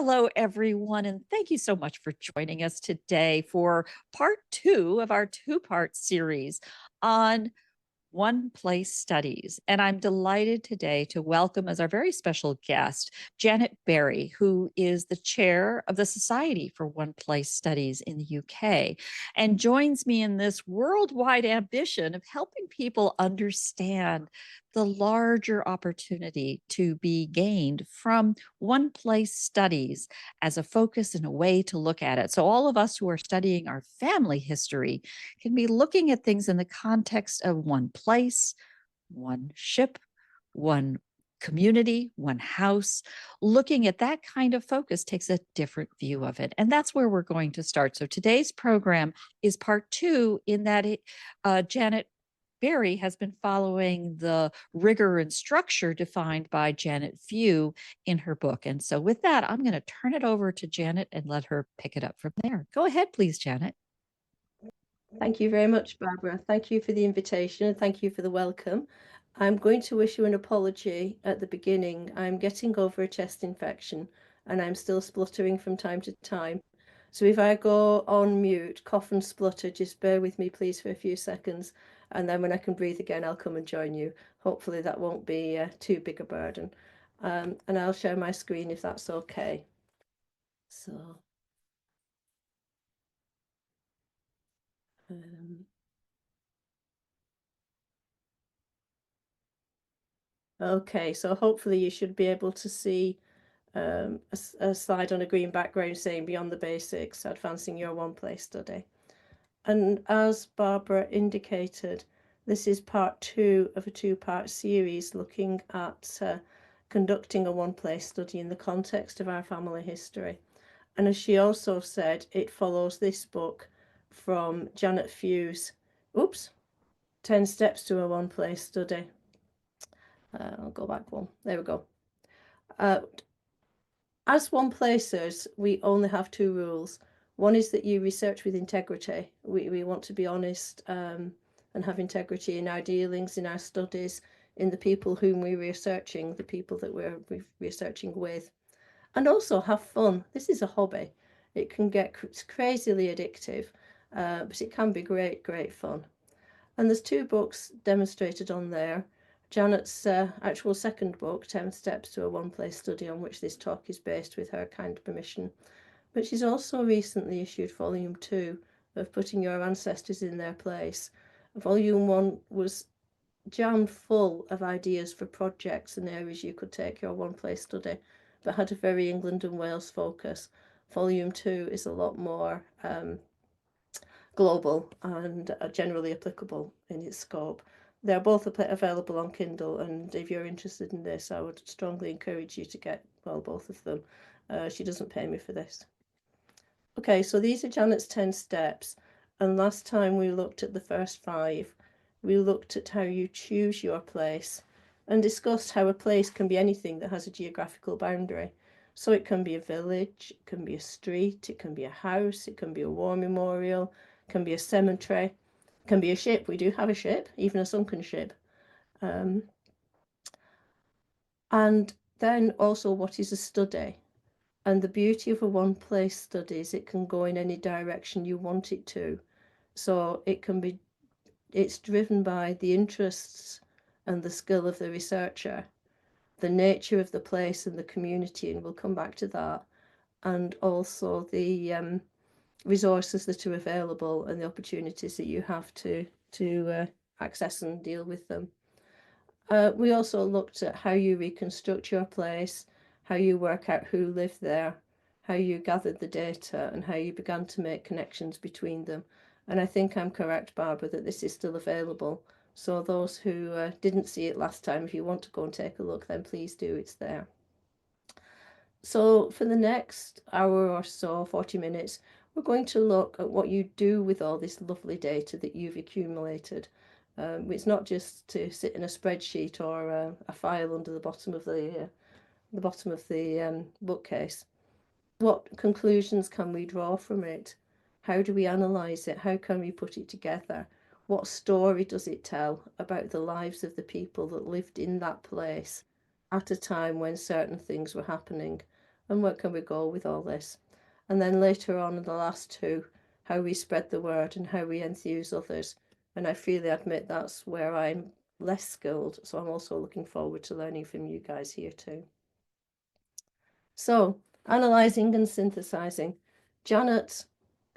Hello, everyone, and thank you so much for joining us today for part two of our two-part series on One Place Studies. And I'm delighted today to welcome as our very special guest, Janet Barrie, who is the chair of the Society for One Place Studies in the UK, and joins me in this worldwide ambition of helping people understand the larger opportunity to be gained from one place studies as a focus and a way to look at it. So all of us who are studying our family history can be looking at things in the context of one place, one ship, one community, one house. Looking at that kind of focus takes a different view of it. And that's where we're going to start. So today's program is part two, in that Janet Barrie has been following the rigor and structure defined by Janet Few in her book. And so with that, I'm going to turn it over to Janet and let her pick it up from there. Go ahead, please, Janet. Thank you very much, Barbara. Thank you for the invitation and thank you for the welcome. I'm going to issue an apology at the beginning. I'm getting over a chest infection and I'm still spluttering from time to time. So if I go on mute, cough and splutter, just bear with me, please, for a few seconds. And then when I can breathe again, I'll come and join you. Hopefully that won't be too big a burden. And I'll share my screen if that's okay. So, okay, so hopefully you should be able to see a slide on a green background saying Beyond the Basics, Advancing Your One Place Study. And as Barbara indicated, this is part two of a two-part series looking at conducting a one-place study in the context of our family history. And as she also said, it follows this book from Janet Few's, 10 Steps to a One-Place Study. I'll go back one. There we go. As one placers, we only have two rules. One is that you research with integrity. We want to be honest and have integrity in our dealings, in our studies, in the people whom we're researching, the people that we're researching with. And also have fun. This is a hobby. It can get crazily addictive, but it can be great, great fun. And there's two books demonstrated on there. Janet's actual second book, 10 Steps to a One-Place Study, on which this talk is based with her kind permission. But she's also recently issued Volume 2 of Putting Your Ancestors in Their Place. Volume 1 was jammed full of ideas for projects and areas you could take your one-place study, but had a very England and Wales focus. Volume 2 is a lot more global and generally applicable in its scope. They're both available on Kindle, and if you're interested in this, I would strongly encourage you to get, well, both of them. She doesn't pay me for this. Okay, so these are Janet's 10 steps, and last time we looked at the first 5. We looked at how you choose your place and discussed how a place can be anything that has a geographical boundary. So it can be a village, it can be a street, it can be a house, it can be a war memorial, can be a cemetery, can be a ship. We do have a ship, even a sunken ship. And then also, what is a study? And the beauty of a one-place study is it can go in any direction you want it to. So it's driven by the interests and the skill of the researcher, the nature of the place and the community, and we'll come back to that, and also the resources that are available and the opportunities that you have to access and deal with them. We also looked at how you reconstruct your place, how you work out who lived there, how you gathered the data, and how you began to make connections between them. And I think I'm correct, Barbara, that this is still available. So those who didn't see it last time, if you want to go and take a look, then please do, it's there. So for the next hour or so, 40 minutes, we're going to look at what you do with all this lovely data that you've accumulated. It's not just to sit in a spreadsheet or a file under the bottom of the bookcase. What conclusions can we draw from it? How do we analyse it? How can we put it together? What story does it tell about the lives of the people that lived in that place at a time when certain things were happening? and where can we go with all this? And then later on in the last two, how we spread the word and how we enthuse others. And I freely admit that's where I'm less skilled. So I'm also looking forward to learning from you guys here too. So, analysing and synthesizing. Janet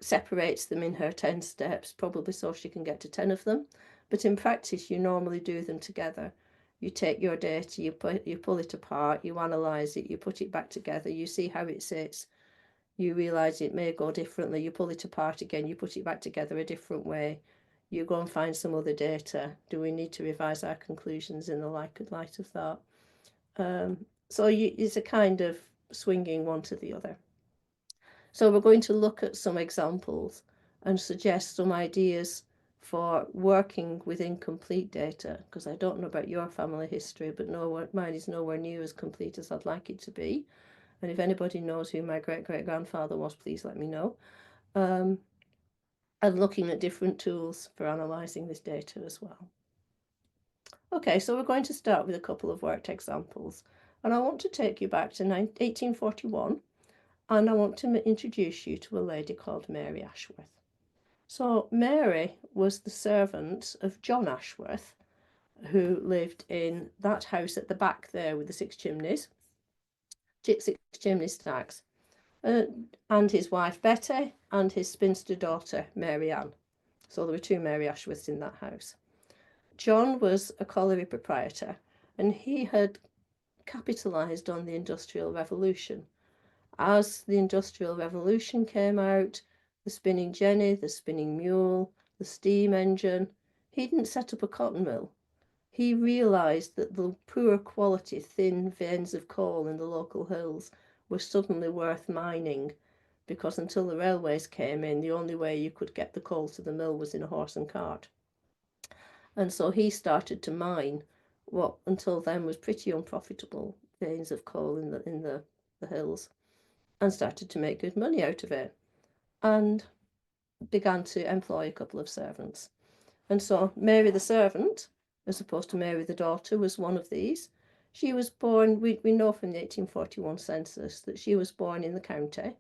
separates them in her 10 steps, probably so she can get to 10 of them. But in practice, you normally do them together. You take your data, you pull it apart, you analyse it, you put it back together, you see how it sits, you realise it may go differently, you pull it apart again, you put it back together a different way, you go and find some other data. Do we need to revise our conclusions in the light of that? So it's a kind of swinging one to the other. So we're going to look at some examples and suggest some ideas for working with incomplete data, because I don't know about your family history, but mine is nowhere near as complete as I'd like it to be. And if anybody knows who my great-great-grandfather was, please let me know. And looking at different tools for analysing this data as well. Okay, so we're going to start with a couple of worked examples. And I want to take you back to 1841, and I want to introduce you to a lady called Mary Ashworth. So Mary was the servant of John Ashworth, who lived in that house at the back there with the 6 chimneys, 6 chimney stacks, and his wife Betty and his spinster daughter Mary Ann. So there were 2 Mary Ashworths in that house. John was a colliery proprietor, and he had capitalised on the Industrial Revolution. As the Industrial Revolution came out, the spinning jenny, the spinning mule, the steam engine, he didn't set up a cotton mill. He realised that the poor quality, thin veins of coal in the local hills were suddenly worth mining, because until the railways came in, the only way you could get the coal to the mill was in a horse and cart. And so he started to mine what until then was pretty unprofitable veins of coal in the hills, and started to make good money out of it, and began to employ a couple of servants. And so Mary the servant, as opposed to Mary the daughter, was one of these. She was born, we know from the 1841 census that she was born in the county.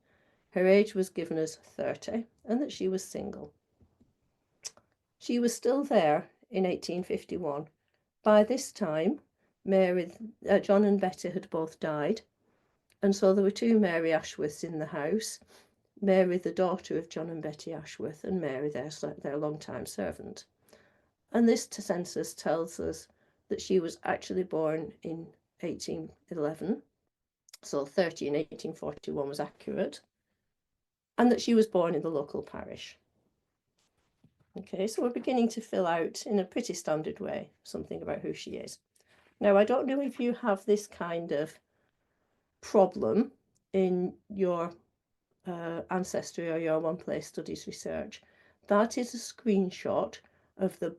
Her age was given as 30, and that she was single. She was still there in 1851. By this time, John and Betty had both died, and so there were 2 Mary Ashworths in the house. Mary, the daughter of John and Betty Ashworth, and Mary, their long-time servant. And this census tells us that she was actually born in 1811, so 30 in 1841 was accurate, and that she was born in the local parish. Okay, so we're beginning to fill out in a pretty standard way something about who she is. Now, I don't know if you have this kind of problem in your ancestry or your one place studies research. That is a screenshot of the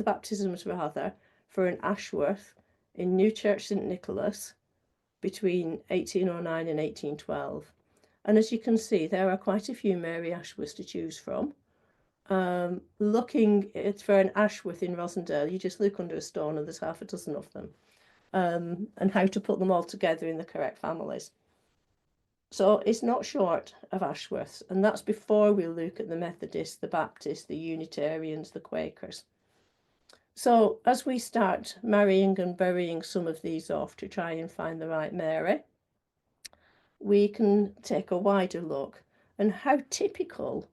baptisms rather, for an Ashworth in Newchurch St Nicholas between 1809 and 1812. And as you can see, there are quite a few Mary Ashworths to choose from. Looking for an Ashworth in Rosendale, you just look under a stone and there's half a dozen of them, and how to put them all together in the correct families. So it's not short of Ashworths, and that's before we look at the Methodists, the Baptists, the Unitarians, the Quakers. So as we start marrying and burying some of these off to try and find the right Mary, we can take a wider look. And how typical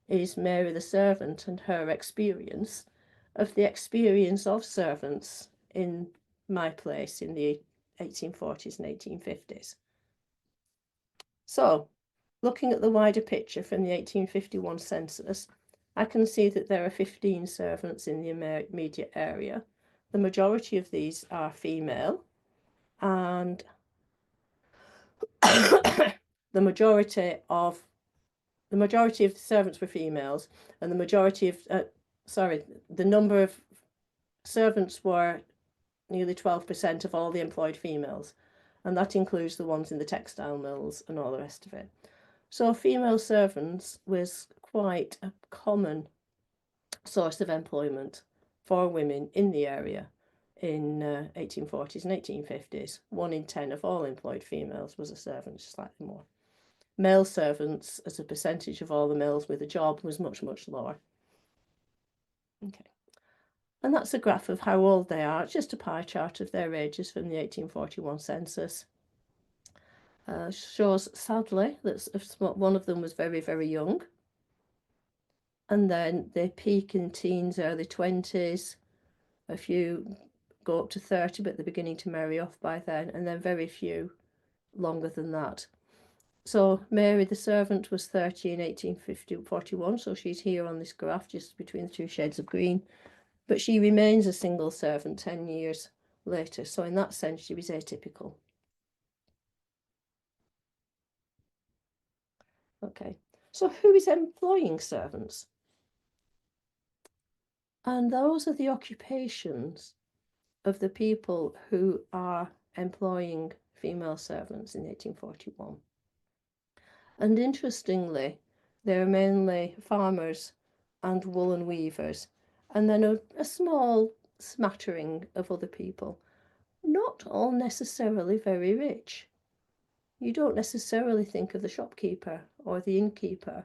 is Mary the servant and her experience of the experience of servants in my place in the 1840s and 1850s. So, looking at the wider picture from the 1851 census, I can see that there are 15 servants in the immediate area. The majority of these are female, and the majority of the servants were females, and the number of servants were nearly 12% of all the employed females, and that includes the ones in the textile mills and all the rest of it. So female servants was quite a common source of employment for women in the area. in 1840s and 1850s. 1 in 10 of all employed females was a servant, slightly more. Male servants, as a percentage of all the males with a job, was much, much lower. Okay. And that's a graph of how old they are. It's just a pie chart of their ages from the 1841 census. Shows, sadly, that one of them was very, very young. And then they peak in teens, early 20s. A few go up to 30, but they're beginning to marry off by then. And then very few longer than that. So Mary the servant was 30 in 1841, so she's here on this graph, just between the two shades of green. But she remains a single servant 10 years later, so in that sense she was atypical. Okay, so who is employing servants? And those are the occupations of the people who are employing female servants in 1841. And interestingly, they're mainly farmers and woolen weavers, and then a small smattering of other people, not all necessarily very rich. You don't necessarily think of the shopkeeper or the innkeeper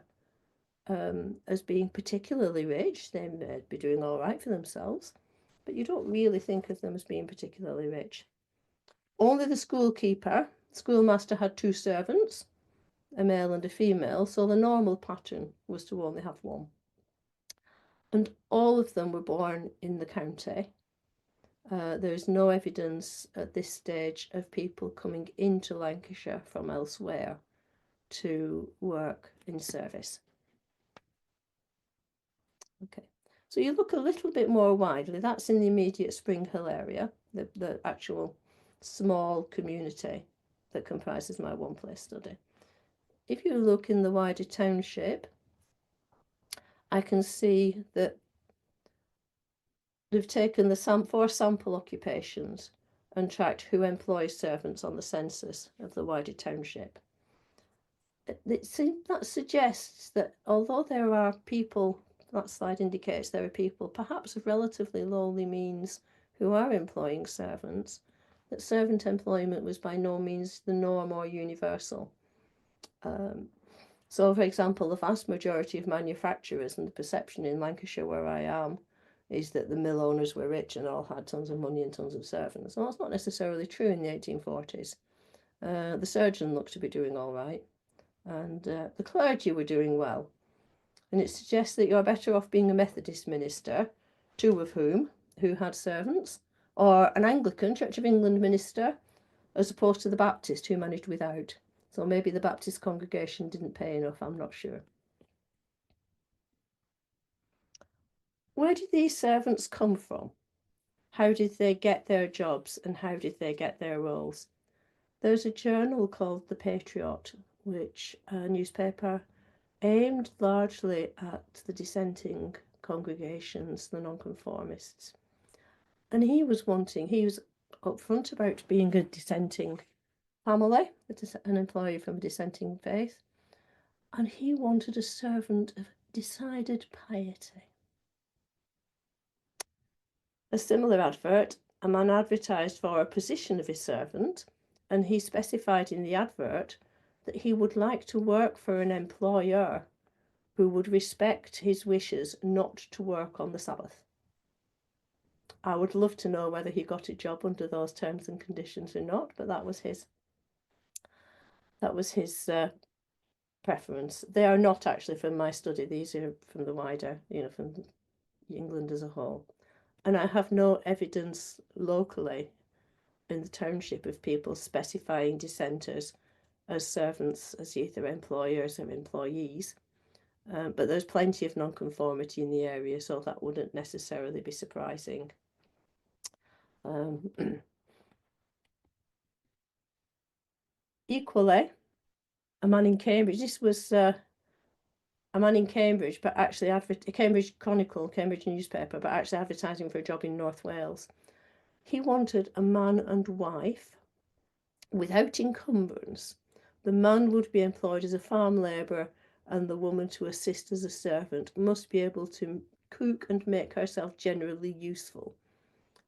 as being particularly rich. They may be doing all right for themselves, but you don't really think of them as being particularly rich. Only the schoolmaster had 2 servants, a male and a female, so the normal pattern was to only have one. And all of them were born in the county. There is no evidence at this stage of people coming into Lancashire from elsewhere to work in service. Okay, so you look a little bit more widely. That's in the immediate Spring Hill area, the actual small community that comprises my one place study. If you look in the wider township, I can see that they've taken the 4 sample occupations and tracked who employs servants on the census of the wider township. That suggests that although there are people, that slide indicates there are people perhaps of relatively lowly means who are employing servants, that servant employment was by no means the norm or universal. So, for example, the vast majority of manufacturers, and the perception in Lancashire where I am, is that the mill owners were rich and all had tons of money and tons of servants. Well, that's not necessarily true in the 1840s. The surgeon looked to be doing all right, and the clergy were doing well. And it suggests that you're better off being a Methodist minister, 2 of who had servants, or an Anglican Church of England minister, as opposed to the Baptist who managed without. So maybe the Baptist congregation didn't pay enough, I'm not sure. Where did these servants come from? How did they get their jobs and how did they get their roles? There's a journal called The Patriot, which a newspaper aimed largely at the dissenting congregations, the nonconformists. And he was upfront about being a dissenting family, an employee from a dissenting faith, and he wanted a servant of decided piety. A similar advert, a man advertised for a position of his servant, and he specified in the advert that he would like to work for an employer who would respect his wishes not to work on the Sabbath. I would love to know whether he got a job under those terms and conditions or not, but that was his preference. They are not actually from my study. These are from the wider, from England as a whole. And I have no evidence locally in the township of people specifying dissenters as servants, as either employers or employees. But there's plenty of nonconformity in the area, so that wouldn't necessarily be surprising. Equally, a man in Cambridge, this was a man in Cambridge, but actually Cambridge Chronicle, Cambridge newspaper, but actually advertising for a job in North Wales. He wanted a man and wife without encumbrance. The man would be employed as a farm labourer and the woman to assist as a servant must be able to cook and make herself generally useful.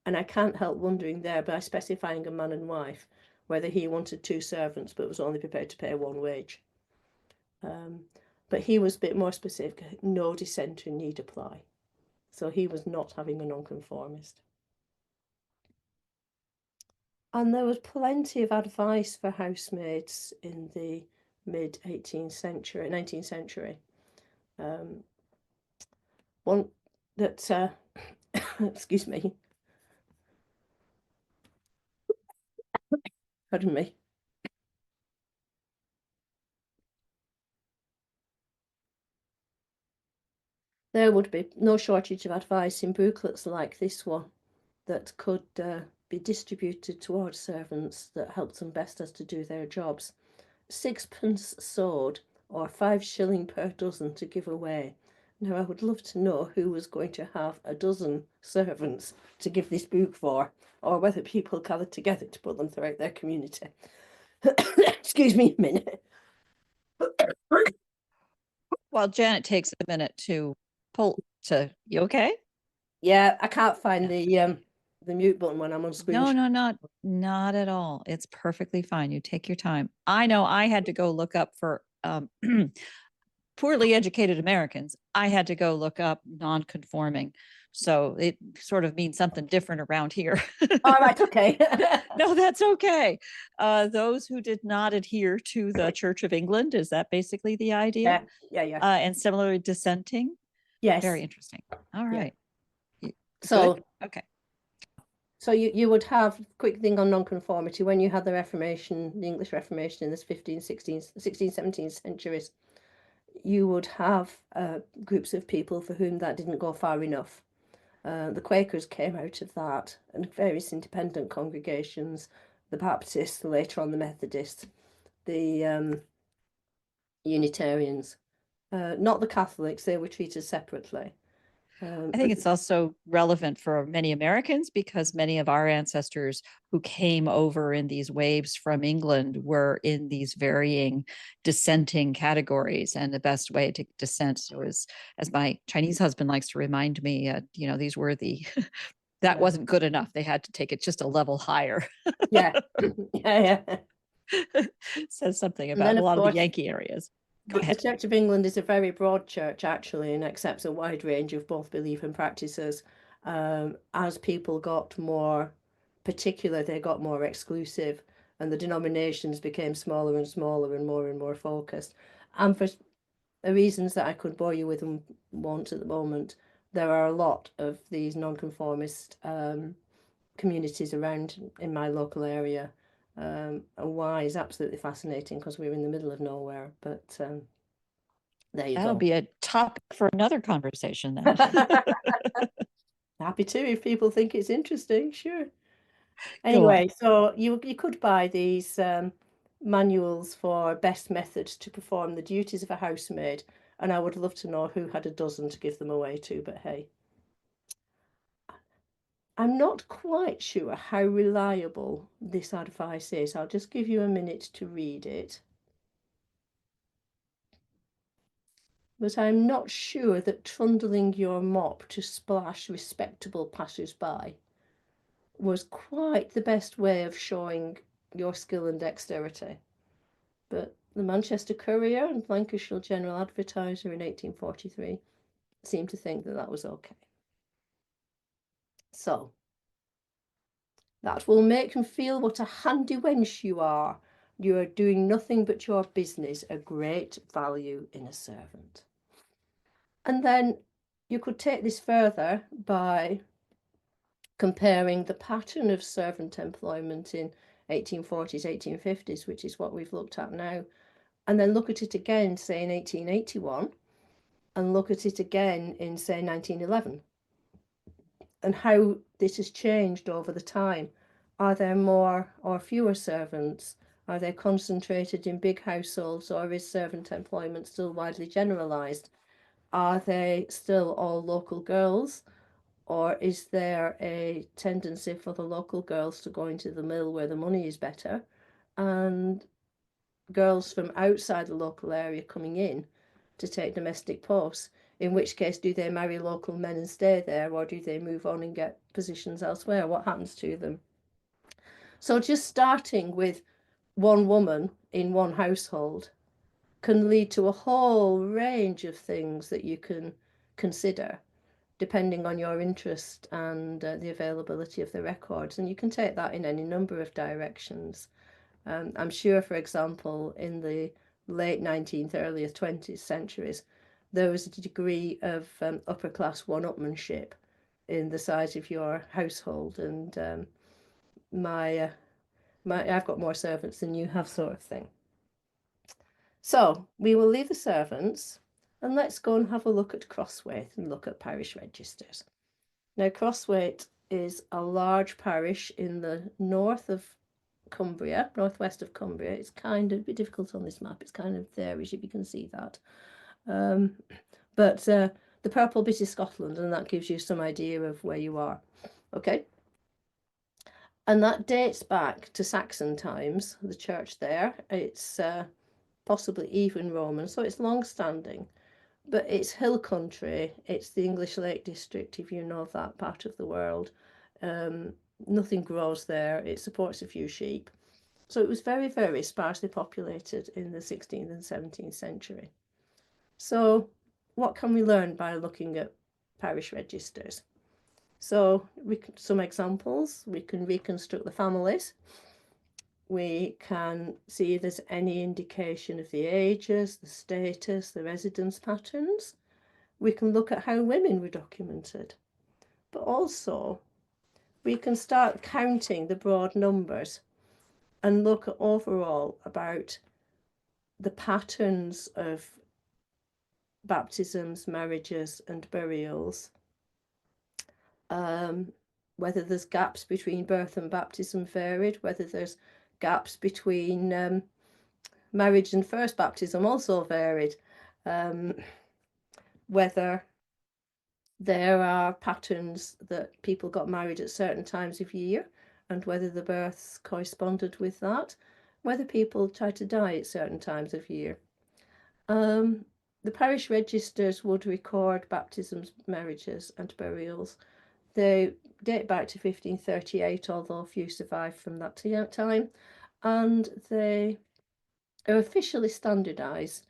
And I can't help wondering there, by specifying a man and wife, whether he wanted 2 servants but was only prepared to pay 1 wage. But he was a bit more specific, no dissenter need apply. So he was not having a nonconformist. And there was plenty of advice for housemaids in the mid 19th century. One that, excuse me, pardon me. There would be no shortage of advice in booklets like this one that could be distributed towards servants that helped them best as to do their jobs. 6pence sewed, or 5 shilling per dozen to give away. Now, I would love to know who was going to have a dozen servants to give this book for, or whether people gathered together to put them throughout their community. Excuse me a minute. While Janet takes a minute to you okay? Yeah, I can't find the mute button when I'm on screen. No, not at all. It's perfectly fine. You take your time. I know I had to go look up for poorly educated Americans. I had to go look up non-conforming. So it sort of means something different around here. All right, okay. No, that's okay. Those who did not adhere to the Church of England, is that basically the idea? Yeah. And similarly dissenting? Yes. Very interesting. All right. Yeah. So, okay. So you would have, quick thing on nonconformity, when you had the Reformation, the English Reformation in the 15th, 16th, 16th, 17th centuries, you would have groups of people for whom that didn't go far enough. The Quakers came out of that, and various independent congregations, the Baptists, later on the Methodists, the Unitarians, not the Catholics, they were treated separately. I think it's also relevant for many Americans because many of our ancestors who came over in these waves from England were in these varying dissenting categories. And the best way to dissent was, as my Chinese husband likes to remind me, these were that wasn't good enough. They had to take it just a level higher. Yeah. Says something about a lot of the Yankee areas. The Church of England is a very broad church, actually, and accepts a wide range of both belief and practices. As people got more particular, they got more exclusive, and the denominations became smaller and smaller and more focused. And for reasons that I could bore you with and won't at the moment, there are a lot of these nonconformist communities around in my local area. And why is absolutely fascinating because we're in the middle of nowhere. But there you That'll go. be a topic for another conversation then. Happy to, if people think it's interesting, sure. Anyway, so you could buy these manuals for best methods to perform the duties of a housemaid, and I would love to know who had a dozen to give them away to, but hey. I'm not quite sure how reliable this advice is. I'll just give you a minute to read it. But I'm not sure that trundling your mop to splash respectable passers-by was quite the best way of showing your skill and dexterity. But the Manchester Courier and Lancashire General Advertiser in 1843 seemed to think that that was okay. So, that will make them feel what a handy wench you are. You are doing nothing but your business, a great value in a servant. And then you could take this further by comparing the pattern of servant employment in 1840s, 1850s, which is what we've looked at now, and then look at it again, say in 1881, and look at it again in, say, 1911, and how this has changed over the time. Are there more or fewer servants? Are they concentrated in big households, or is servant employment still widely generalised? Are they still all local girls, or is there a tendency for the local girls to go into the mill where the money is better, and girls from outside the local area coming in to take domestic posts? In which case, do they marry local men and stay there, or do they move on and get positions elsewhere? What happens to them? So just starting with one woman in one household can lead to a whole range of things that you can consider depending on your interest and the availability of the records. And you can take that in any number of directions. I'm sure, for example, in the late 19th, early 20th centuries, there was a degree of upper class one-upmanship in the size of your household, and I've got more servants than you have, sort of thing. So we will leave the servants and let's go and have a look at Crosswaite and look at parish registers. Now, Crosswaite is a large parish in the north of Cumbria, northwest of Cumbria. It's kind of a bit difficult on this map. It's kind of there, as you can see that. But the purple bit is Scotland, and that gives you some idea of where you are. Okay. And that dates back to Saxon times, the church there. It's possibly even Roman, so it's long-standing. But it's hill country. It's the English Lake District, if you know that part of the world. Nothing grows there. It supports a few sheep. So it was very, very sparsely populated in the 16th and 17th century. So what can we learn by looking at parish registers? So some examples, we can reconstruct the families. We can see if there's any indication of the ages, the status, the residence patterns. We can look at how women were documented. But also, we can start counting the broad numbers and look at overall about the patterns of baptisms, marriages, and burials. Whether there's gaps between birth and baptism varied, whether there's gaps between marriage and first baptism also varied, whether there are patterns that people got married at certain times of year and whether the births corresponded with that, whether people tried to die at certain times of year. The parish registers would record baptisms, marriages, and burials. They date back to 1538, although a few survive from that time, and they are officially standardised.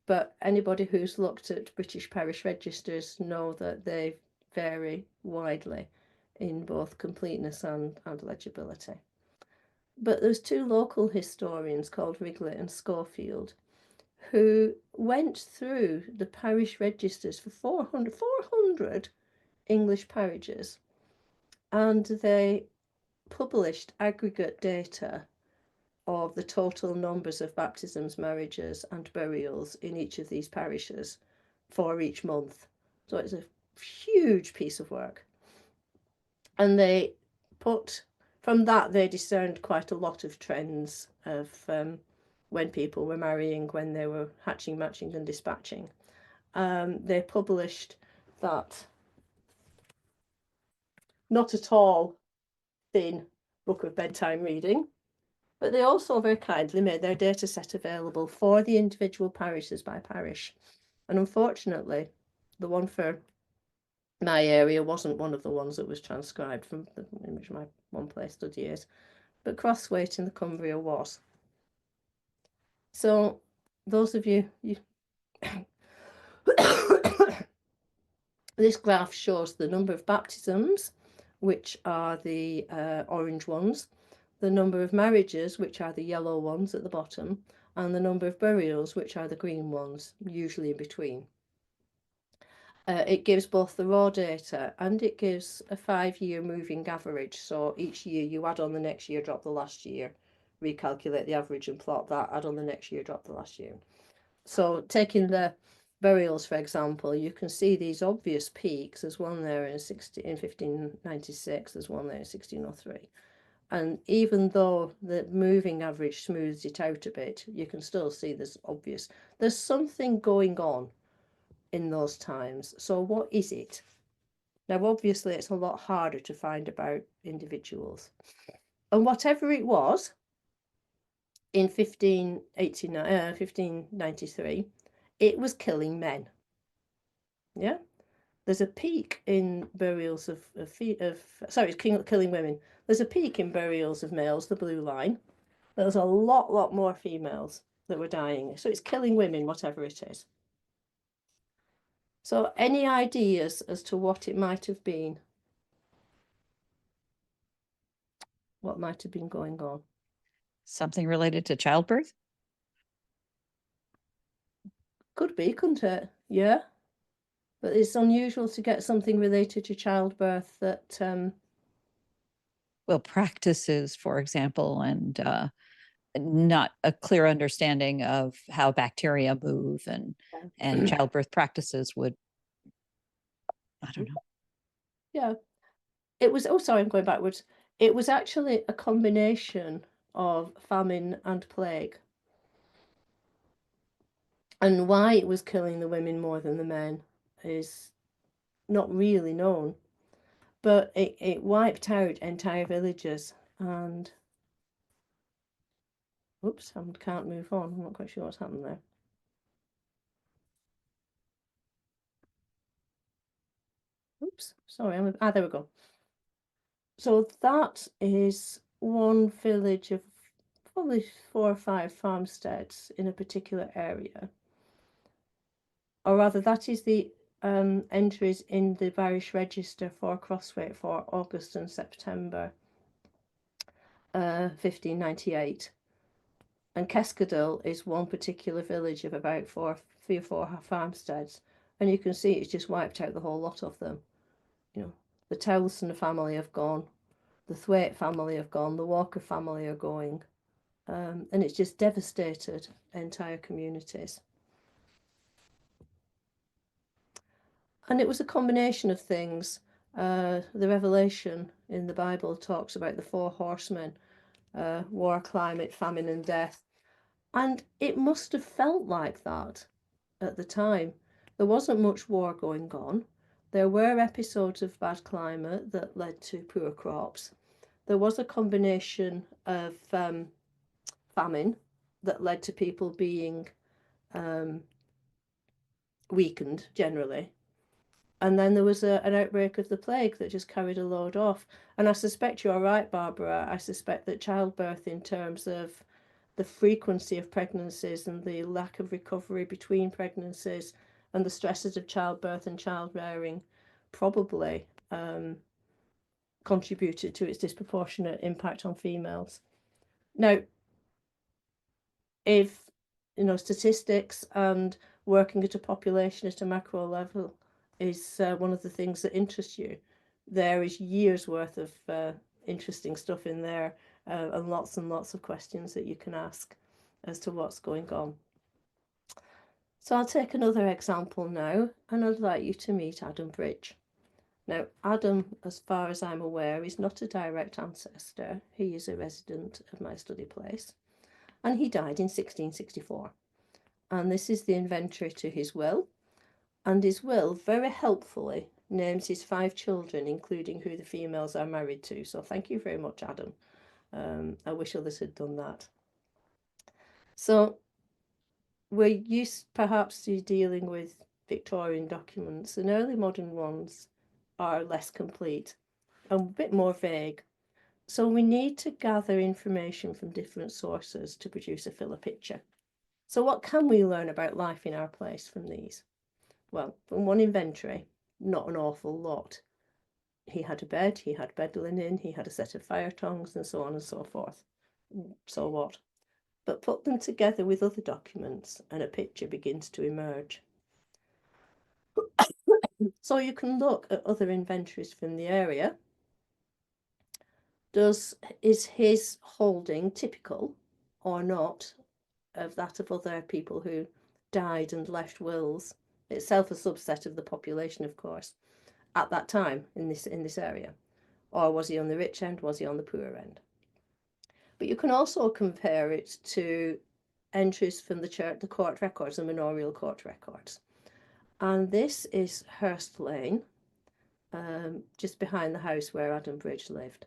But anybody who's looked at British parish registers know that they vary widely in both completeness and legibility. But there's two local historians called Wrigley and Schofield who went through the parish registers for 400 English parishes, and they published aggregate data of the total numbers of baptisms, marriages, and burials in each of these parishes for each month. So it's a huge piece of work. And from that, they discerned quite a lot of trends of when people were marrying, when they were hatching, matching, and dispatching. They published that not at all thin book of bedtime reading, but they also very kindly made their data set available for the individual parishes by parish. And unfortunately, the one for my area wasn't one of the ones that was transcribed from in which my one place study is, but Crosswaite in the Cumbria was. So those of you this graph shows the number of baptisms, which are the orange ones, the number of marriages, which are the yellow ones at the bottom, and the number of burials, which are the green ones, usually in between. It gives both the raw data and it gives a 5-year moving average. So each year you add on the next year, drop the last year, recalculate the average and plot that, add on the next year, drop the last year. So taking the burials, for example, you can see these obvious peaks. There's one there in 1596, there's one there in 1603. And even though the moving average smooths it out a bit, you can still see there's something going on in those times. So what is it? Now, obviously, it's a lot harder to find about individuals. And whatever it was, in 1593, it was killing men. Yeah. There's a peak in burials of sorry, it's killing women. There's a peak in burials of males, the blue line. There's a lot more females that were dying. So it's killing women, whatever it is. So any ideas as to what it might have been? What might have been going on? Something related to childbirth? Could be, couldn't it? Yeah. But it's unusual to get something related to childbirth that Well, practices, for example, and not a clear understanding of how bacteria move and childbirth practices would, I don't know. yeah. It was, oh, sorry, I'm going backwards. It was actually a combination of famine and plague. And why it was killing the women more than the men is not really known. But it wiped out entire villages and oops, I can't move on. I'm not quite sure what's happened there. Oops, sorry, there we go. So that is one village of probably 4 or 5 farmsteads in a particular area. Or rather, that is the entries in the parish register for Crosswaite for August and September 1598. And Keskadale is one particular village of about 3 or 4 farmsteads. And you can see it's just wiped out the whole lot of them. You know, the Towson family have gone, the Thwaite family have gone, the Walker family are going. And it's just devastated entire communities. And it was a combination of things. The Revelation in the Bible talks about the 4 horsemen, war, climate, famine, and death. And it must have felt like that at the time. There wasn't much war going on. There were episodes of bad climate that led to poor crops. There was a combination of famine that led to people being weakened generally. And then there was an outbreak of the plague that just carried a load off. And I suspect you're right, Barbara. I suspect that childbirth, in terms of the frequency of pregnancies and the lack of recovery between pregnancies and the stresses of childbirth and childbearing, probably contributed to its disproportionate impact on females. Now, if statistics and working at a population at a macro level is one of the things that interests you, there is years worth of interesting stuff in there and lots of questions that you can ask as to what's going on. So I'll take another example now, and I'd like you to meet Adam Bridge. Now, Adam, as far as I'm aware, is not a direct ancestor. He is a resident of my study place, and he died in 1664. And this is the inventory to his will. And his will very helpfully names his 5 children, including who the females are married to. So thank you very much, Adam. I wish others had done that. So we're used perhaps to dealing with Victorian documents, and early modern ones are less complete and a bit more vague. So we need to gather information from different sources to produce a fuller picture. So what can we learn about life in our place from these? Well, from one inventory, not an awful lot. He had a bed, he had bed linen, he had a set of fire tongs, and so on and so forth. So what? But put them together with other documents and a picture begins to emerge. So you can look at other inventories from the area. Is his holding typical or not of that of other people who died and left wills, itself a subset of the population, of course, at that time in this area? Or was he on the rich end? Was he on the poor end? But you can also compare it to entries from the church, the court records, the manorial court records. And this is Hurst Lane, just behind the house where Adam Bridge lived.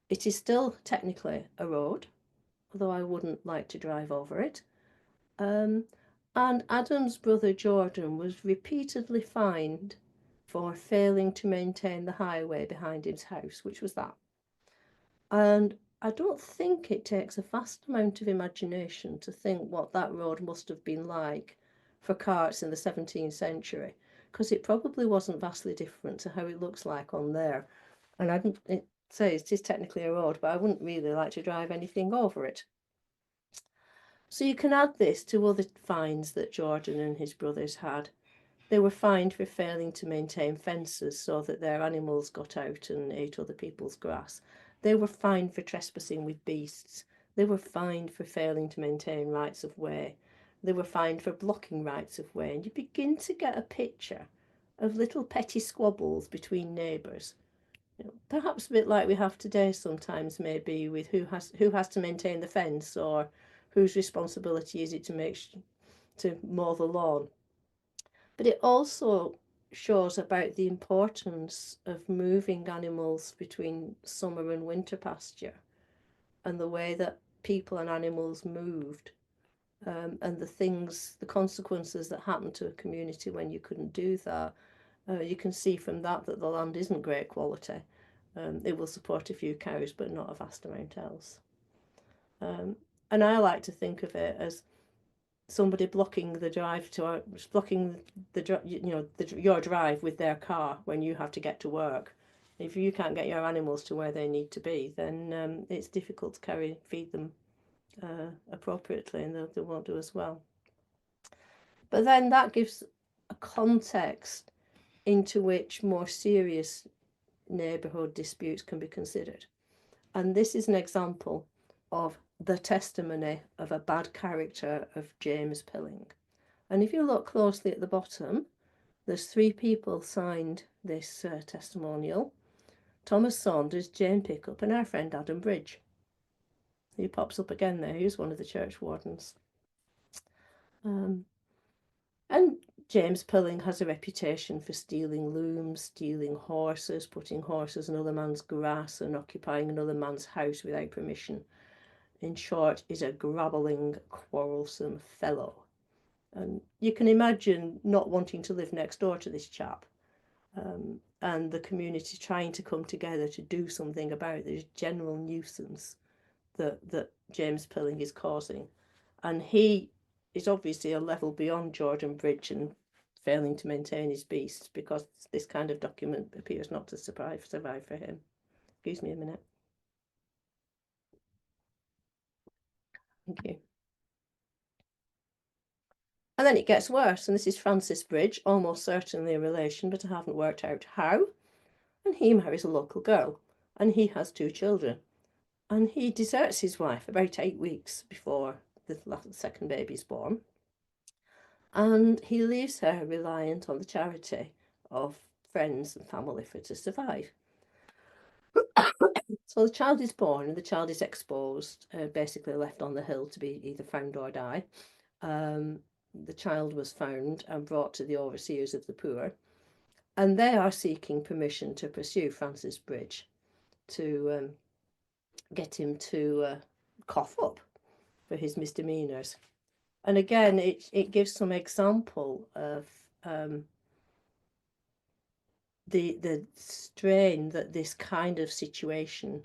It is still technically a road, although I wouldn't like to drive over it. And And Adam's brother Jordan was repeatedly fined for failing to maintain the highway behind his house, which was that. And I don't think it takes a vast amount of imagination to think what that road must have been like for carts in the 17th century, because it probably wasn't vastly different to how it looks like on there. And I didn't say it is technically a road, but I wouldn't really like to drive anything over it. So you can add this to other fines that Jordan and his brothers had. They were fined for failing to maintain fences so that their animals got out and ate other people's grass. They were fined for trespassing with beasts. They were fined for failing to maintain rights of way. They were fined for blocking rights of way. And you begin to get a picture of little petty squabbles between neighbours. Perhaps a bit like we have today sometimes, maybe with who has to maintain the fence, or whose responsibility is it to mow the lawn. But it also shows about the importance of moving animals between summer and winter pasture, and the way that people and animals moved, and the consequences that happened to a community when you couldn't do that. You can see from that the land isn't great quality. It will support a few cows, but not a vast amount else. And I like to think of it as somebody blocking the drive to blocking your drive with their car when you have to get to work. If you can't get your animals to where they need to be, then it's difficult to feed them appropriately, and they won't do as well. But then that gives a context into which more serious neighbourhood disputes can be considered. And this is an example of the testimony of a bad character of James Pilling. And if you look closely at the bottom, there's 3 people signed this testimonial: Thomas Saunders, Jane Pickup, and our friend Adam Bridge. He pops up again there. He's one of the church wardens. And James Pilling has a reputation for stealing looms, stealing horses, putting horses in another man's grass, and occupying another man's house without permission. In short, is a grabbling, quarrelsome fellow. And you can imagine not wanting to live next door to this chap, and the community trying to come together to do something about this general nuisance that James Pilling is causing. And he is obviously a level beyond Jordan Bridge and failing to maintain his beasts, because this kind of document appears not to survive for him. Excuse me a minute. Thank you. And then it gets worse, and this is Francis Bridge, almost certainly a relation, but I haven't worked out how. And he marries a local girl, and he has 2 children. And he deserts his wife about 8 weeks before the second baby's born. And he leaves her reliant on the charity of friends and family for to survive. So the child is born, and the child is exposed, basically left on the hill to be either found or die. The child was found and brought to the overseers of the poor, and they are seeking permission to pursue Francis Bridge to get him to cough up for his misdemeanours. And again, it gives some example of the strain that this kind of situation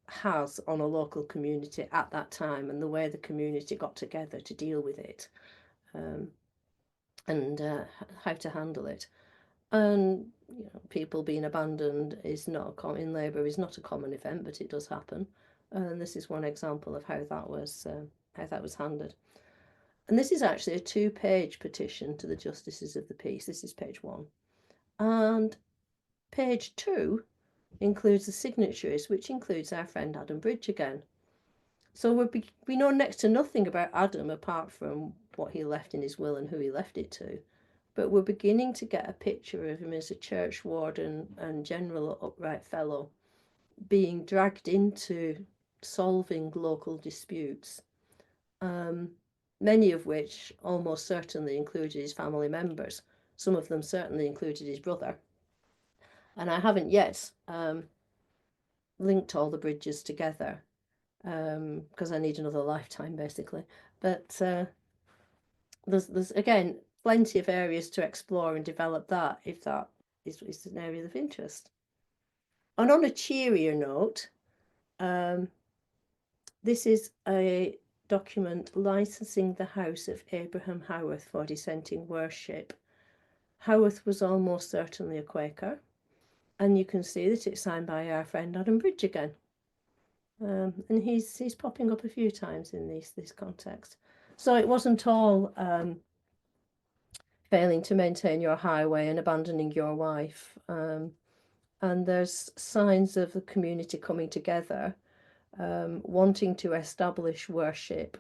has on a local community at that time, and the way the community got together to deal with it, and how to handle it. And people being abandoned is not in labour is not a common event, but it does happen. And this is one example of how that was handled. And this is actually a 2-page petition to the Justices of the Peace. This is page 1. And page 2 includes the signatories, which includes our friend Adam Bridge again. So we know next to nothing about Adam apart from what he left in his will and who he left it to. But we're beginning to get a picture of him as a church warden and general upright fellow, being dragged into solving local disputes, many of which almost certainly included his family members. Some of them certainly included his brother. And I haven't yet linked all the bridges together, because I need another lifetime, basically. But there's again plenty of areas to explore and develop that if that is an area of interest. And on a cheerier note, this is a document licensing the house of Abraham Howarth for dissenting worship. Howarth was almost certainly a Quaker, and you can see that it's signed by our friend Adam Bridge again. And he's popping up a few times in this context. So it wasn't all failing to maintain your highway and abandoning your wife. And there's signs of the community coming together, wanting to establish worship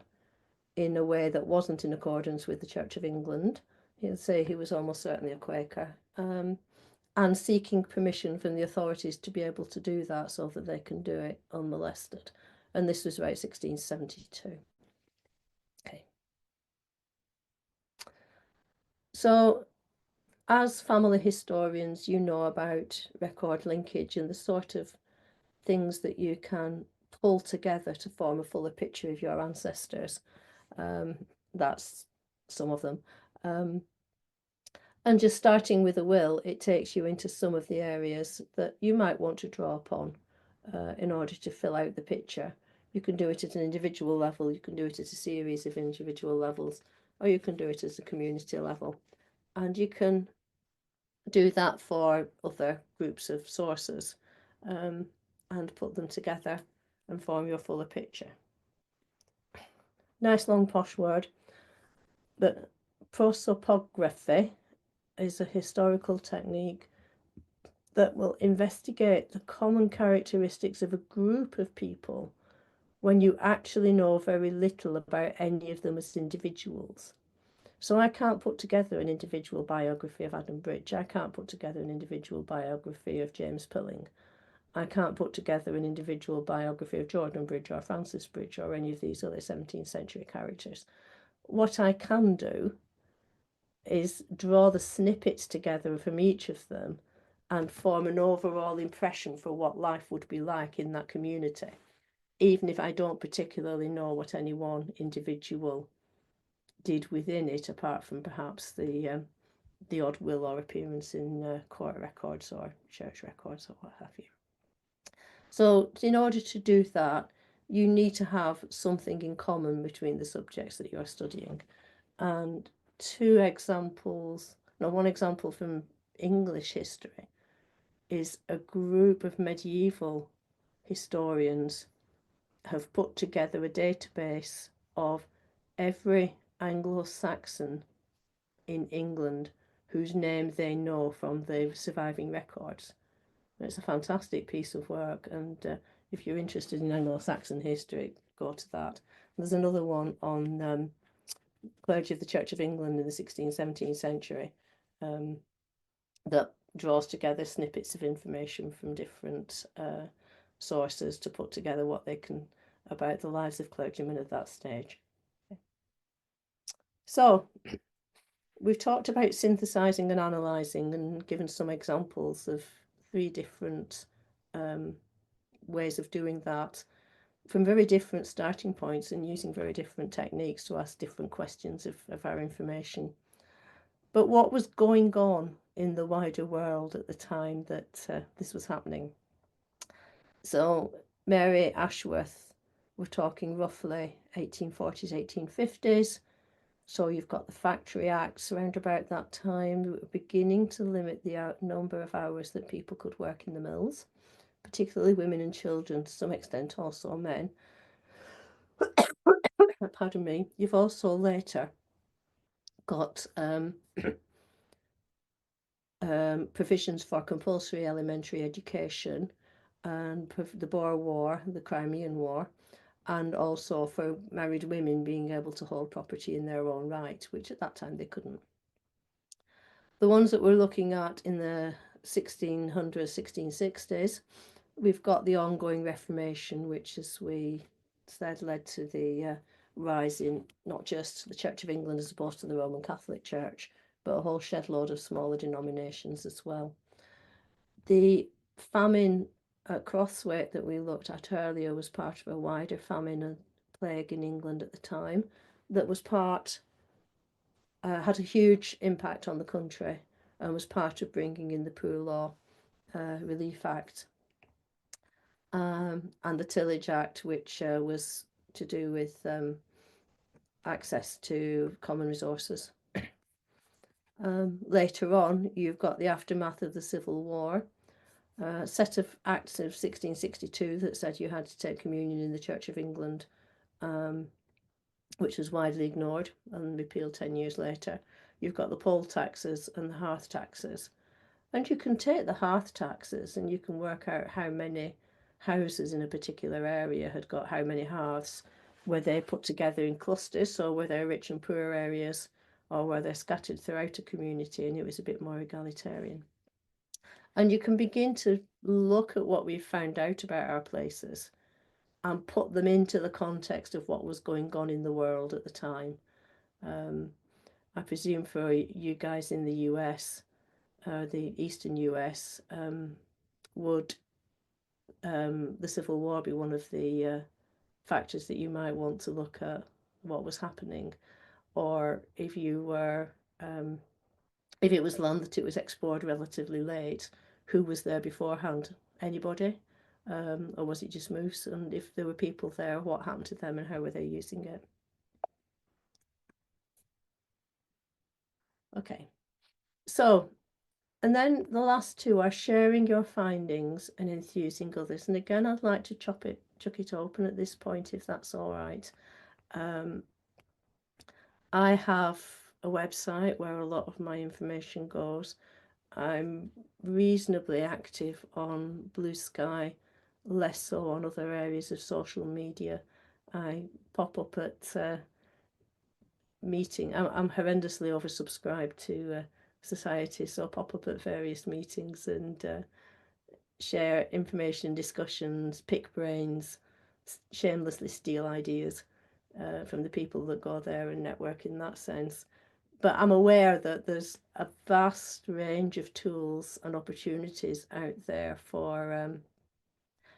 in a way that wasn't in accordance with the Church of England. He'll say he was almost certainly a Quaker. And seeking permission from the authorities to be able to do that so that they can do it unmolested. And this was about 1672. Okay. So, as family historians, you know about record linkage and the sort of things that you can pull together to form a fuller picture of your ancestors. That's some of them. And just starting with a will, it takes you into some of the areas that you might want to draw upon in order to fill out the picture. You can do it at an individual level, you can do it at a series of individual levels, or you can do it at a community level. And you can do that for other groups of sources and put them together and form your fuller picture. Nice long posh word, but prosopography is a historical technique that will investigate the common characteristics of a group of people when you actually know very little about any of them as individuals. So I can't put together an individual biography of Adam Bridge. I can't put together an individual biography of James Pilling. I can't put together an individual biography of Jordan Bridge or Francis Bridge or any of these other 17th century characters. What I can do is draw the snippets together from each of them and form an overall impression for what life would be like in that community, even if I don't particularly know what any one individual did within it, apart from perhaps the odd will or appearance in court records or church records or what have you. So in order to do that, you need to have something in common between the subjects that you're studying. And one example from English history is a group of medieval historians have put together a database of every Anglo-Saxon in England whose name they know from the surviving records. And it's a fantastic piece of work, and if you're interested in Anglo-Saxon history, go to that. There's another one on clergy of the Church of England in the 16th, 17th century that draws together snippets of information from different sources to put together what they can about the lives of clergymen at that stage. So we've talked about synthesizing and analysing and given some examples of 3 different ways of doing that from very different starting points and using very different techniques to ask different questions of our information. But what was going on in the wider world at the time that this was happening? So Mary Ashworth, we're talking roughly 1840s, 1850s. So you've got the Factory Acts around about that time. We were beginning to limit the number of hours that people could work in the mills, particularly women and children, to some extent also men. Pardon me. You've also later got provisions for compulsory elementary education and the Boer War, the Crimean War, and also for married women being able to hold property in their own right, which at that time they couldn't. The ones that we're looking at in the 1600s, 1660s, we've got the ongoing Reformation, which, as we said, led to the rise in not just the Church of England as opposed to the Roman Catholic Church, but a whole shed load of smaller denominations as well. The famine at Crosthwaite that we looked at earlier was part of a wider famine and plague in England at the time that was part had a huge impact on the country and was part of bringing in the Poor Law Relief Act and the Tillage Act, which was to do with access to common resources. Later on, you've got the aftermath of the Civil War, a set of acts of 1662 that said you had to take communion in the Church of England, which was widely ignored and repealed 10 years later. You've got the poll taxes and the hearth taxes. And you can take the hearth taxes and you can work out how many houses in a particular area had got how many hearths. Were they put together in clusters, so were they rich and poor areas, or were they scattered throughout a community, and it was a bit more egalitarian. And you can begin to look at what we've found out about our places and put them into the context of what was going on in the world at the time. I presume for you guys in the US, the Eastern US, would the Civil War be one of the factors that you might want to look at what was happening? Or if you were, if it was land that it was explored relatively late, who was there beforehand? Anybody? Or was it just moose? And if there were people there, what happened to them and how were they using it? Okay, so, and then the last two are sharing your findings and enthusing others. And again, I'd like to chuck it open at this point, if that's all right. I have a website where a lot of my information goes. I'm reasonably active on Blue Sky, less so on other areas of social media. I pop up at meeting. I'm horrendously oversubscribed to society, so I pop up at various meetings and share information, discussions, pick brains, shamelessly steal ideas from the people that go there and network in that sense. But I'm aware that there's a vast range of tools and opportunities out there for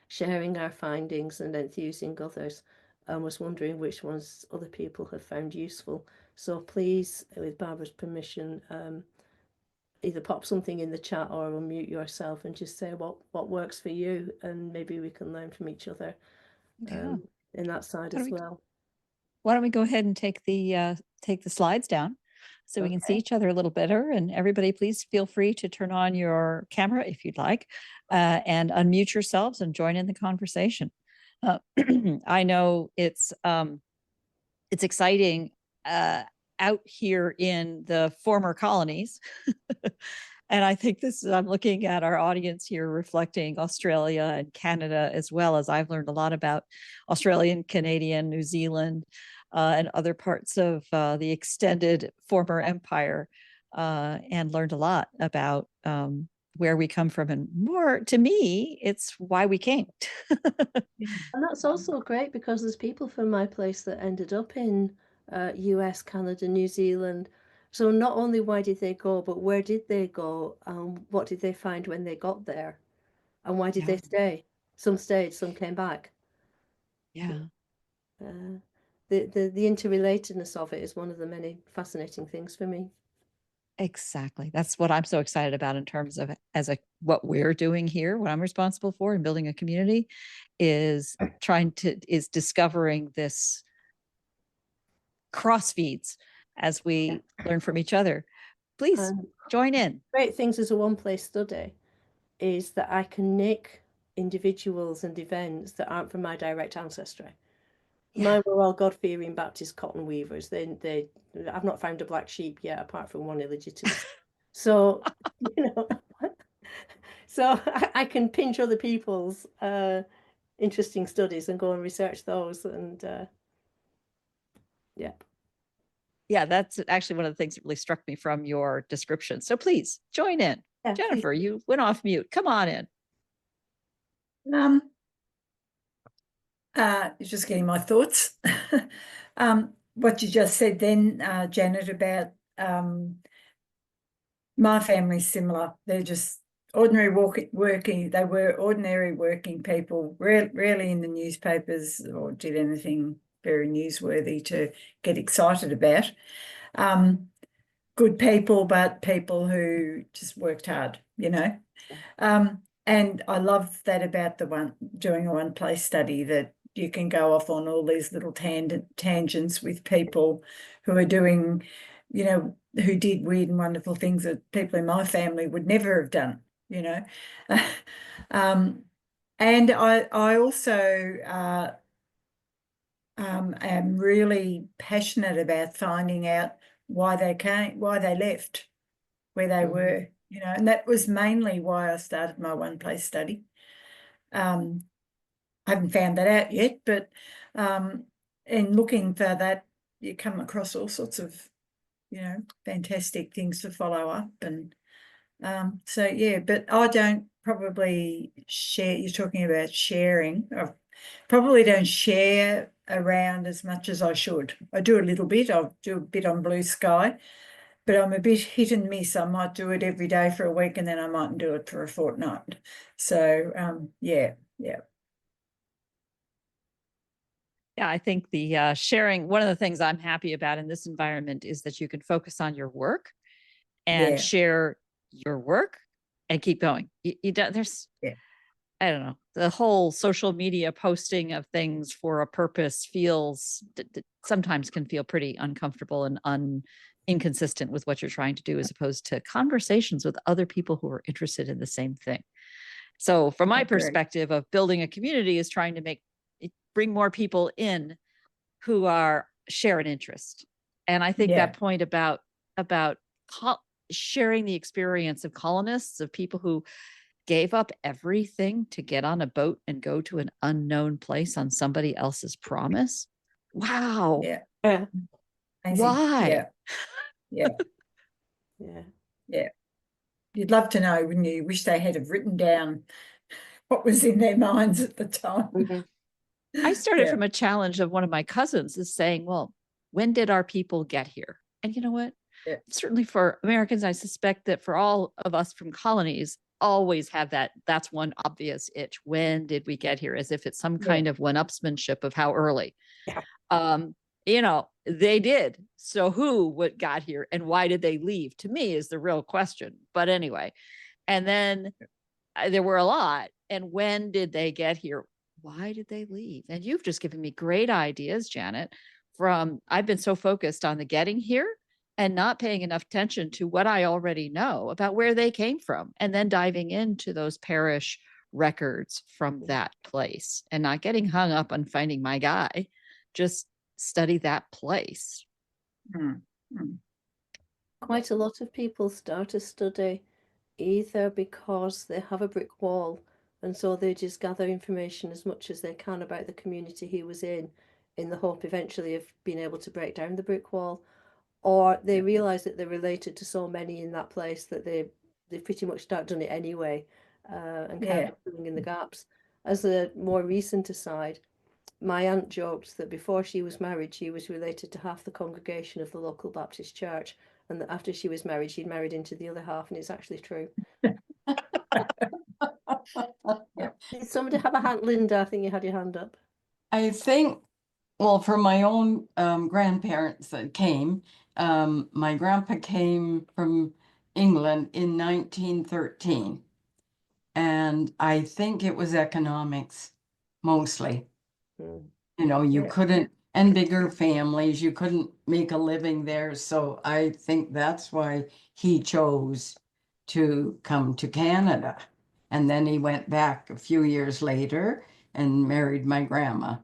sharing our findings and enthusing others. I was wondering which ones other people have found useful. So please, with Barbara's permission, either pop something in the chat or unmute yourself and just say what works for you, and maybe we can learn from each other in that side as well. Why don't we go ahead and take the slides down so we can see each other a little better. And everybody, please feel free to turn on your camera if you'd like, and unmute yourselves and join in the conversation. I know it's exciting out here in the former colonies. And I think I'm looking at our audience here reflecting Australia and Canada, as well as I've learned a lot about Australian, Canadian, New Zealand, and other parts of the extended former empire, and learned a lot about where we come from, and more, to me, it's why we came. And that's also great because there's people from my place that ended up in US, Canada, New Zealand. So not only why did they go, but where did they go? What did they find when they got there? And why did they stay? Some stayed, some came back. Yeah. The interrelatedness of it is one of the many fascinating things for me. Exactly. That's what I'm so excited about in terms of what we're doing here, what I'm responsible for in building a community is discovering this cross feeds as we learn from each other. Please join in. Great things as a one-place study is that I can nick individuals and events that aren't from my direct ancestry. Yeah. Mine were all God-fearing Baptist cotton weavers. I've not found a black sheep yet, apart from one illegitimate. So, so I can pinch other people's interesting studies and go and research those. And yeah, that's actually one of the things that really struck me from your description. So please join in. Yeah, Jennifer, please. You went off mute. Come on in. Just getting my thoughts. What you just said then, Janet, about my family's similar. They're just ordinary working. They were ordinary working people, rarely in the newspapers or did anything very newsworthy to get excited about. good people, but people who just worked hard, you know. And I love that about doing a one place study, that you can go off on all these little tangents with people who are doing, you know, who did weird and wonderful things that people in my family would never have done, you know. And I also am really passionate about finding out why they left, where they were, you know, and that was mainly why I started my one place study. I haven't found that out yet, but in looking for that, you come across all sorts of, you know, fantastic things to follow up. And so, yeah, but I don't probably share, you're talking about sharing. I probably don't share around as much as I should. I do a little bit. I'll do a bit on Blue Sky, but I'm a bit hit and miss. I might do it every day for a week, and then I mightn't do it for a fortnight. So, yeah. Yeah, I think the sharing, one of the things I'm happy about in this environment is that you can focus on your work and share your work and keep going. You don't, there's, I don't know, the whole social media posting of things for a purpose feels, sometimes can feel pretty uncomfortable and inconsistent with what you're trying to do, as opposed to conversations with other people who are interested in the same thing. So from my perspective of building a community is trying to bring more people in who share an interest. And I think that point about sharing the experience of colonists, of people who gave up everything to get on a boat and go to an unknown place on somebody else's promise. Wow. Yeah. Why? Yeah. You'd love to know, wouldn't you? Wish they had have written down what was in their minds at the time. I started from a challenge of one of my cousins is saying, well, when did our people get here? And you know what? Certainly for Americans, I suspect that for all of us from colonies, always have that's one obvious itch. When did we get here? As if it's some kind of one-upsmanship of how early. You know, they did. So who got here and why did they leave? To me is the real question. But anyway, and then there were a lot. And when did they get here? Why did they leave? And you've just given me great ideas, Janet, I've been so focused on the getting here and not paying enough attention to what I already know about where they came from, and then diving into those parish records from that place and not getting hung up on finding my guy, just study that place. Quite a lot of people start a study either because they have a brick wall, and so they just gather information as much as they can about the community he was in the hope eventually of being able to break down the brick wall, or they realize that they're related to so many in that place that they've pretty much done it anyway, and kind of filling in the gaps. As a more recent aside, my aunt joked that before she was married, she was related to half the congregation of the local Baptist church, and that after she was married, she'd married into the other half, and it's actually true. Did somebody have a hand? Linda, I think you had your hand up. I think, well, for my own grandparents that came, my grandpa came from England in 1913. And I think it was economics mostly. You know, you couldn't, and bigger families, you couldn't make a living there. So I think that's why he chose to come to Canada. And then he went back a few years later and married my grandma.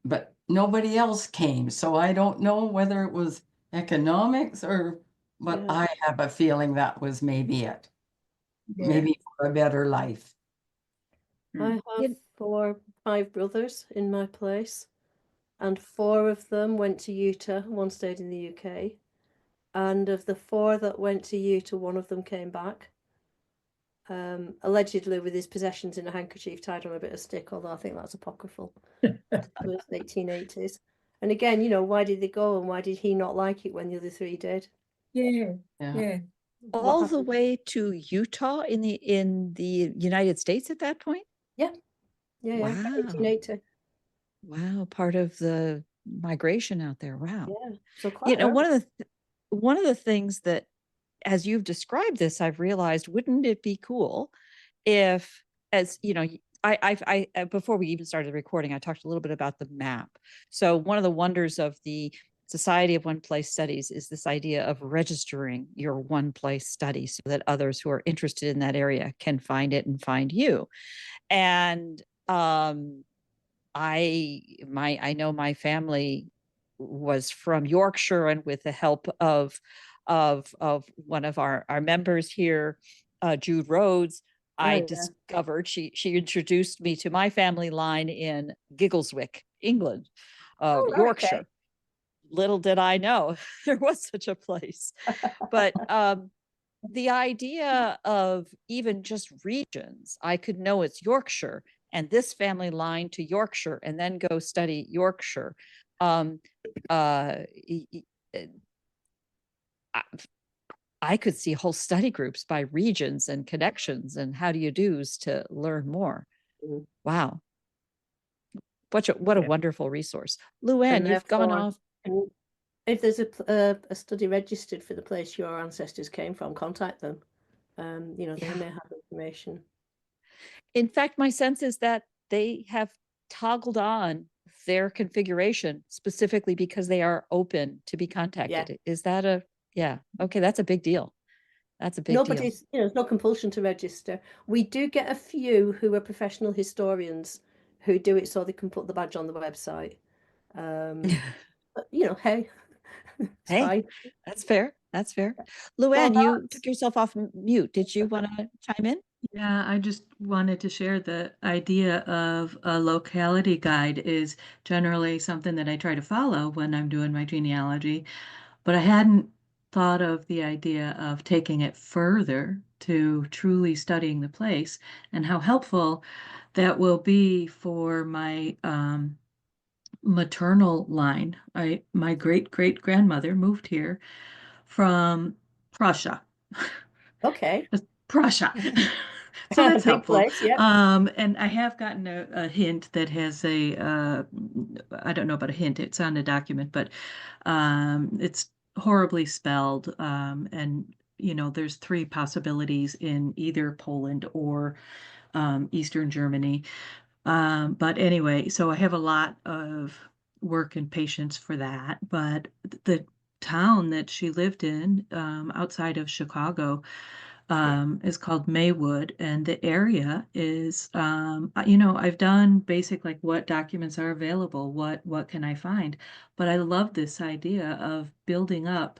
But nobody else came. So I don't know whether it was economics but I have a feeling that was maybe it. Maybe for a better life. I have 5 brothers in my place, and 4 of them went to Utah, one stayed in the UK. And of the 4 that went to Utah, one of them came back, allegedly with his possessions in a handkerchief tied on a bit of stick, although I think that's apocryphal. It was 1880s. And again, you know, why did they go, and why did he not like it when the other 3 did? All the way to Utah in the United States at that point? Wow. 1880. Wow, part of the migration out there. Wow. So quite one of the one of the things that, as you've described this, I've realized, wouldn't it be cool if, as you know, before we even started recording, I talked a little bit about the map. So one of the wonders of the Society of One Place Studies is this idea of registering your one place study so that others who are interested in that area can find it and find you. And I know my family was from Yorkshire, and with the help of one of our members here, Jude Rhodes, I yeah. discovered she introduced me to my family line in Giggleswick, England, Oh, right, okay. Yorkshire. Little did I know there was such a place. But the idea of even just regions, I could know it's Yorkshire and this family line to Yorkshire and then go study Yorkshire. I could see whole study groups by regions and connections and how do you do's to learn more. Mhm. Wow. What a Yeah. wonderful resource. Luann, And you've gone therefore, off. if there's a study registered for the place your ancestors came from, contact them. You know, they may have information. In fact, my sense is that they have toggled on their configuration specifically because they are open to be contacted. Is that yeah, okay, that's a big deal. That's a big deal. Nobody's, you know, there's no compulsion to register. We do get a few who are professional historians who do it so they can put the badge on the website. But, you know, hey, it's Hey, fine. that's fair. That's fair. Well, Luann, you took yourself off mute. Did you want to chime in? Yeah, I just wanted to share the idea of a locality guide is generally something that I try to follow when I'm doing my genealogy, but I hadn't thought of the idea of taking it further to truly studying the place and how helpful that will be for my maternal line. My great grandmother moved here from Prussia. okay. Prussia. So that's Big helpful. place, yeah. And I have gotten a hint that has I don't know about a hint, it's on a document, but it's horribly spelled. And, you know, there's three possibilities in either Poland or Eastern Germany. But anyway, so I have a lot of work and patience for that. But the town that she lived in, outside of Chicago, is called Maywood, and the area is, you know, I've done basic like what documents are available, what can I find, but I love this idea of building up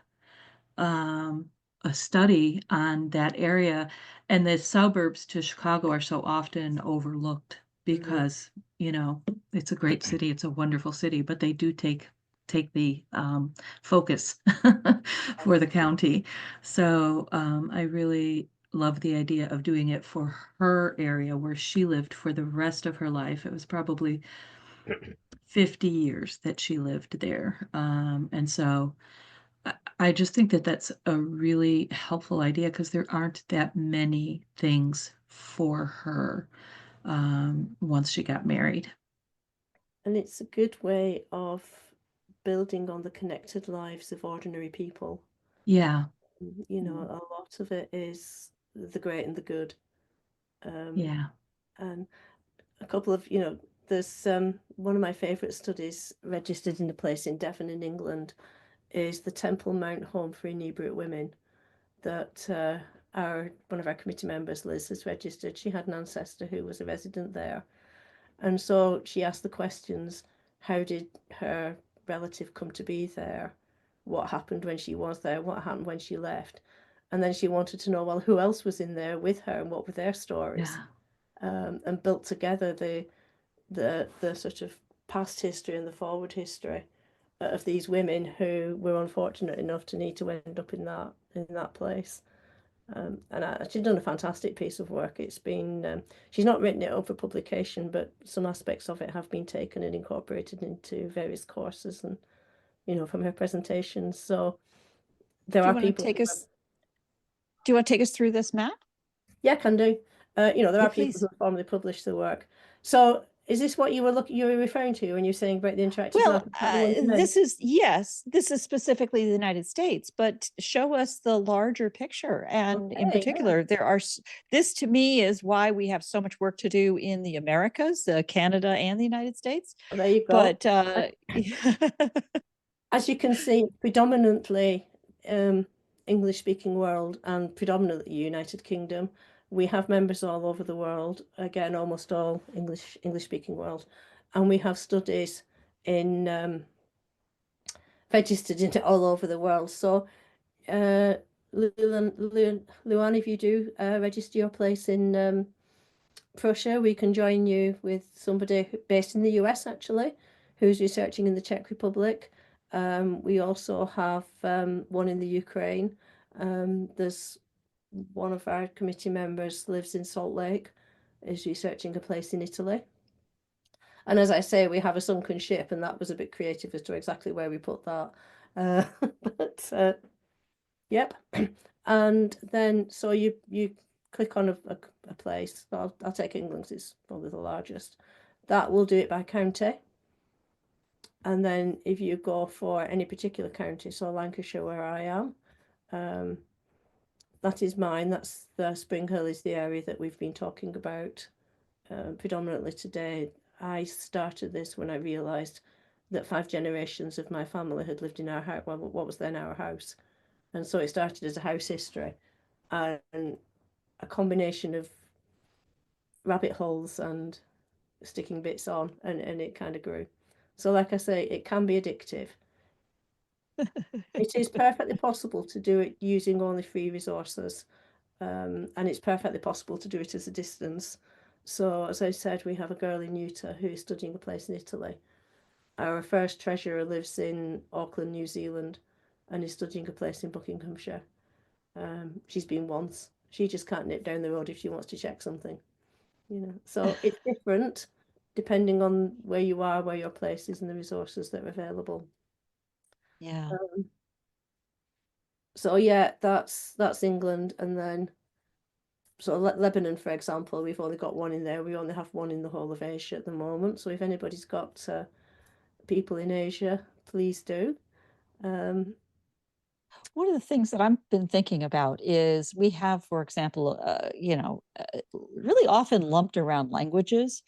a study on that area, and the suburbs to Chicago are so often overlooked because, you know, it's a great city, it's a wonderful city, but they do take the focus for the county. So I really love the idea of doing it for her area where she lived for the rest of her life. It was probably 50 years that she lived there. And so I just think that that's a really helpful idea because there aren't that many things for her once she got married. And it's a good way of building on the connected lives of ordinary people. Yeah, You know, a lot of it is the great and the good. yeah. And a couple of, you know, there's one of my favorite studies registered in a place in Devon in England is the Temple Mount Home for Inebriate Women that one of our committee members, Liz, has registered. She had an ancestor who was a resident there. And so she asked the questions, how did her relative come to be there? What happened when she was there? What happened when she left? And then she wanted to know, well, who else was in there with her and what were their stories? And built together the sort of past history and the forward history of these women who were unfortunate enough to need to end up in that place. And she's done a fantastic piece of work. It's been she's not written it up for publication, but some aspects of it have been taken and incorporated into various courses and, you know, from her presentations. So there are people. Do you want to take us through this map? Yeah, can do. You know, there Yeah, are people please. who have formally published the work. So Is this what you were referring to when you're saying about the interactive Well, map? Is that the one you meant? this is specifically the United States, but show us the larger picture. And in Okay, yeah. particular, this to me is why we have so much work to do in the Americas, Canada and the United States. Well, there you go. But as you can see, predominantly English-speaking world and predominantly United Kingdom. We have members all over the world, again, almost all English-speaking world. And we have studies in registered in all over the world. So, Luan, if you do register your place in Prussia, we can join you with somebody based in the US, actually, who's researching in the Czech Republic. We also have one in the Ukraine. There's one of our committee members lives in Salt Lake, is researching a place in Italy. And as I say, we have a sunken ship, and that was a bit creative as to exactly where we put that. But yep. And then so you click on a place. I'll take England because it's probably the largest. That will do it by county. And then if you go for any particular county, so Lancashire where I am, that is mine. That's the Spring Hill is the area that we've been talking about predominantly today. I started this when I realised that 5 generations of my family had lived in our house, well, what was then our house. And so it started as a house history and a combination of rabbit holes and sticking bits on, and it kind of grew. So like I say, it can be addictive. It is perfectly possible to do it using only free resources, and it's perfectly possible to do it as a distance. So as I said, we have a girl in Utah who is studying a place in Italy. Our first treasurer lives in Auckland, New Zealand, and is studying a place in Buckinghamshire. She's been once. She just can't nip down the road if she wants to check something, you know. So it's different depending on where you are, where your place is, and the resources that are available. yeah. So yeah, that's England, and then so Lebanon, for example, we've only got one in there. We only have one in the whole of Asia at the moment. So if anybody's got people in Asia, please do. One of the things that I've been thinking about is we have, for example, really often lumped around languages,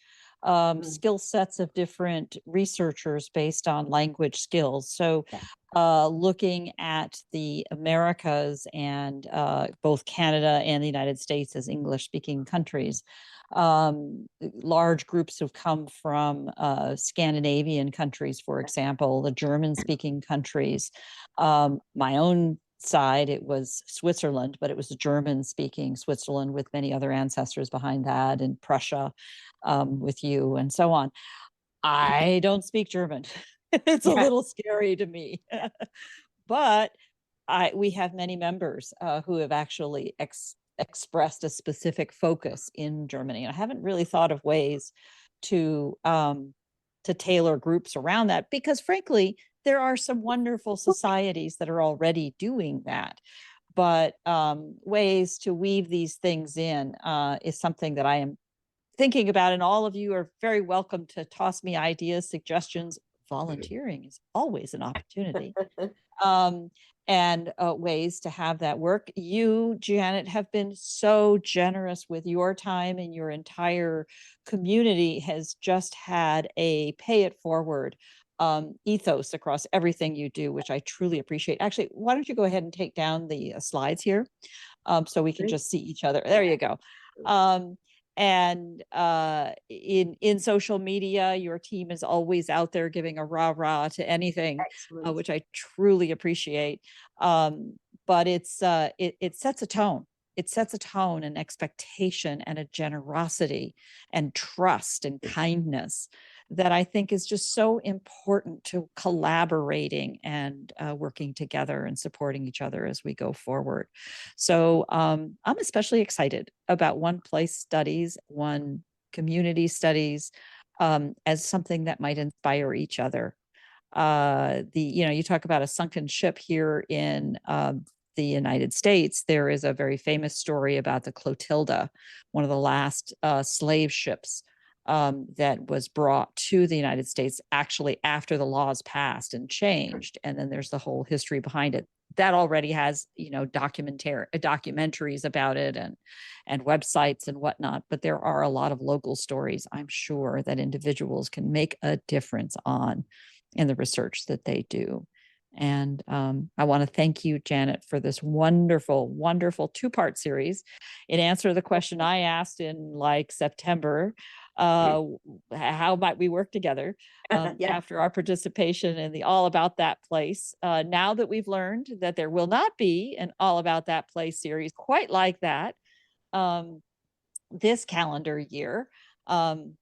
skill sets of different researchers based on language skills. So looking at the Americas and both Canada and the United States as English-speaking countries, large groups have come from Scandinavian countries, for example, the German-speaking countries. My own side, it was Switzerland, but it was a German-speaking Switzerland with many other ancestors behind that, and Prussia with you, and so on. I don't speak German. It's a little scary to me, but we have many members who have actually expressed a specific focus in Germany. I haven't really thought of ways to tailor groups around that, because frankly, there are some wonderful societies that are already doing that. But ways to weave these things in is something that I am thinking about, and all of you are very welcome to toss me ideas, suggestions. Volunteering is always an opportunity. And ways to have that work. You, Janet, have been so generous with your time, and your entire community has just had a pay it forward ethos across everything you do, which I truly appreciate. Actually, why don't you go ahead and take down the slides here so we can just see each other. There you go. And in social media, your team is always out there giving a rah-rah to anything, which I truly appreciate. But it sets a tone. It sets a tone, and expectation, and a generosity, and trust, and kindness that I think is just so important to collaborating and working together and supporting each other as we go forward. So I'm especially excited about One Place Studies, One Community Studies, as something that might inspire each other. You talk about a sunken ship here in the United States. There is a very famous story about the Clotilda, one of the last slave ships that was brought to the United States actually after the laws passed and changed. And then there's the whole history behind it. That already has, documentaries about it and websites and whatnot. But there are a lot of local stories, I'm sure, that individuals can make a difference on in the research that they do. And I want to thank you, Janet, for this wonderful, wonderful two-part series. In answer to the question I asked in like September, how might we work together after our participation in the All About That Place? Now that we've learned that there will not be an All About That Place series quite like that this calendar year, I'm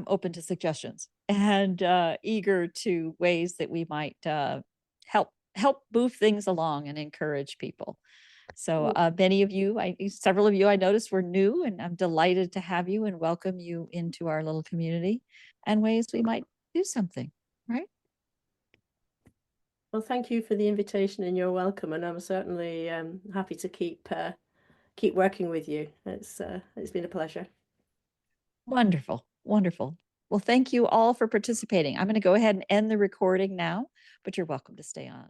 open to suggestions and eager to ways that we might help move things along and encourage people. So many of you, several of you I noticed were new, and I'm delighted to have you and welcome you into our little community and ways we might do something, right? Well, thank you for the invitation and you're welcome. And I'm certainly happy to keep working with you. It's been a pleasure. Wonderful, wonderful. Well, thank you all for participating. I'm going to go ahead and end the recording now, but you're welcome to stay on.